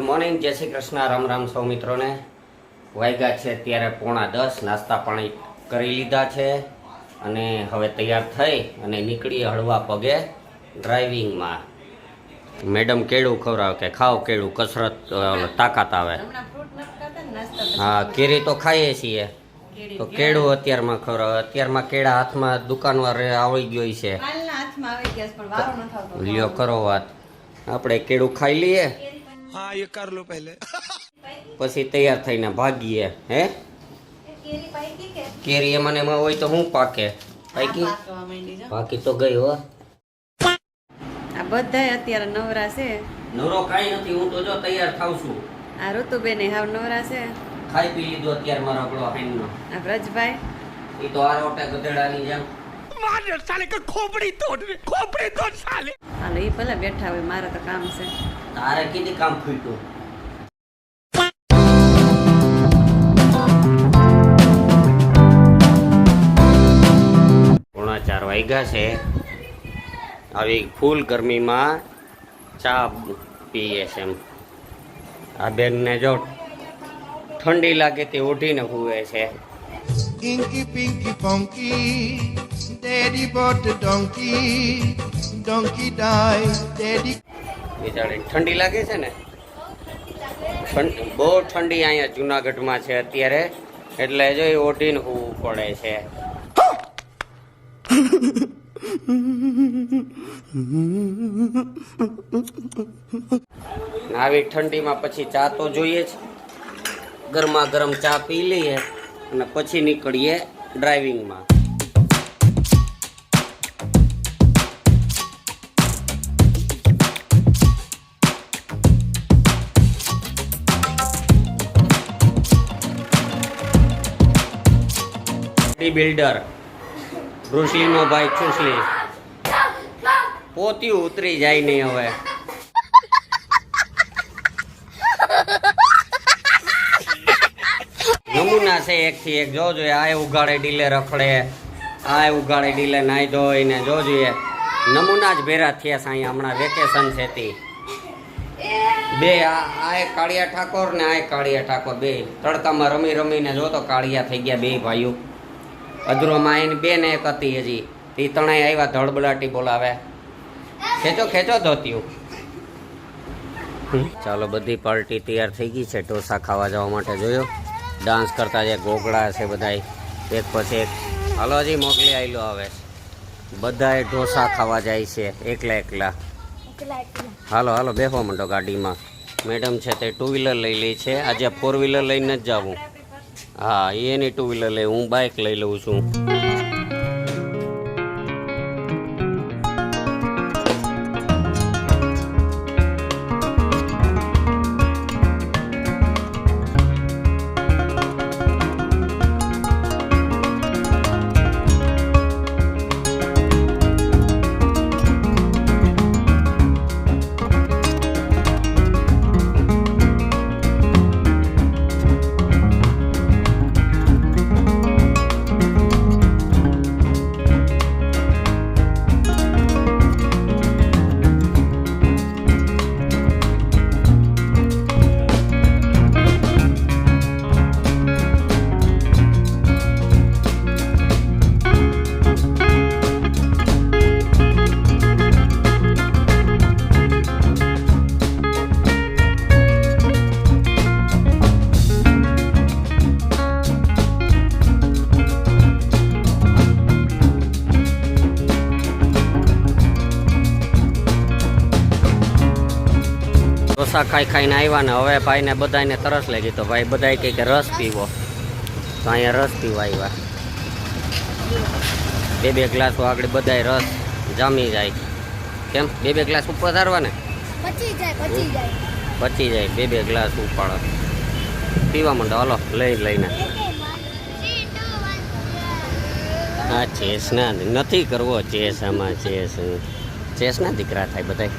Morning, જય શ્રી કૃષ્ણ, રામ રામ સૌ મિત્રોને. વાગ્યા છે અત્યારે 9:45. નાસ્તા પાણી કરી લીધા છે અને હવે તૈયાર થઈ અને નીકળી હળવા પગે ડ્રાઇવિંગમાં. મેડમ કેળું ખવડાવે કે ખાવ કેળું, કસરત તાકાત આવે. હા, કેરી તો ખાઈએ છીએ તો કેળું અત્યારમાં ખવડાવે. અત્યારમાં કેળા હાથમાં દુકાનવાર આવી ગયો છે. લ્યો કરો વાત. આપણે કેળું ખાઈ લઈએ, हाँ ये कर लो पहले પછી તૈયાર થઈને ભાગીએ. હે કેરી એમાં એમાં હોય તો હું પાકે? પાકી બાકી તો ગઈ હો. આ બધાય અત્યારે નવરા છે. નવરો કાંઈ નથી, હું તો જો તૈયાર થાઉં છું. આ ઋતુબેન હાવ નવરા છે. ખાઈ પી લીધો અત્યારે મારો આપણો હાઈનો. આ વ્રજભાઈ એ તો આ રોટે ગધેડાની જેમ. साले का खोपड़ी तोड़ साले। હાલો એ ભલે બેઠા હોય, મારે તો કામ છે. તારે કીધી કામ ખૂટ્યું. 4:45 વાગ્યા છે. આવી ફૂલ ગરમીમાં ચા પીએ છે. એમ આ બેનને જો ઠંડી લાગે તે ઉઠીને હુવે છે. Inky Pinky Punky, Daddy bought a donkey, donkey died, Daddy. બિચારી ઠંડી લાગે છે ને, બહુ ઠંડી અહીંયા જુનાગઢમાં છે અત્યારે, એટલે જો એ ઓઢીને હોવું પડે છે. આવી ઠંડીમાં પછી ચા તો જોઈએ જ. ગરમા ગરમ ચા પી લઈએ અને પછી નીકળીએ ડ્રાઇવિંગમાં. બિલ્ડર બ્રુસલીનો ભાઈ છુસલી પોતી ઉતરી જાય નહીં હવે. નમૂના છે એક થી એક. જો જોઈએ આ ઉગાડે ડીલે રખડે, આ ઉગાડે ડીલે નાઈ ધોઈને જો જોઈએ નમૂના જ ભેરા થયા છે અહીંયા. હમણાં વેકેશન છે તે બે આ કાળિયા ઠાકોર ને આ કાળિયા ઠાકોર બે તડકામાં રમી રમીને જો તો કાળિયા થઈ ગયા બે ભાઈઓ. અધરોમાં એની બેન એક હતી હજી, તે ત્રણેય આવ્યા ધડબડાટી બોલાવે. ખેંચો ખેંચો ધોત્યું. ચાલો, બધી પાર્ટી તૈયાર થઈ ગઈ છે ઢોસા ખાવા જવા માટે. જોયો ડાન્સ કરતા જે ગોગડા છે બધાય એક પછી એક. હાલો હજી મોકલી આવેલો આવે. બધાય ઢોસા ખાવા જાય છે એકલા એકલા. હાલો હાલો બેસવા માંડો ગાડીમાં. મેડમ છે તે 2 વ્હીલર લઈ લે છે. આજે 4 વ્હીલર લઈને જ જાવું. હા, એની 2 વ્હીલર લઈ, હું બાઇક લઈ લઉં છું. ઢોસા ખાઈ ખાઈને આવ્યા ને હવે ભાઈને બધાને તરસ લાગી તો ભાઈ બધાએ કહે કે રસ પીવો, તો અહીંયા રસ પીવા આવ્યા. 2 ગ્લાસ આગળ બધાય રસ જામી જાય. કેમ 2 ગ્લાસ ઉપર ધારવા ને પચી જાય. 2 ગ્લાસ ઉપાડો પીવા માંડો. હાલો લઈને હા ચેસ ના નથી કરવો. ચેસ આમાં ચેસ ના દીકરા થાય બધાય.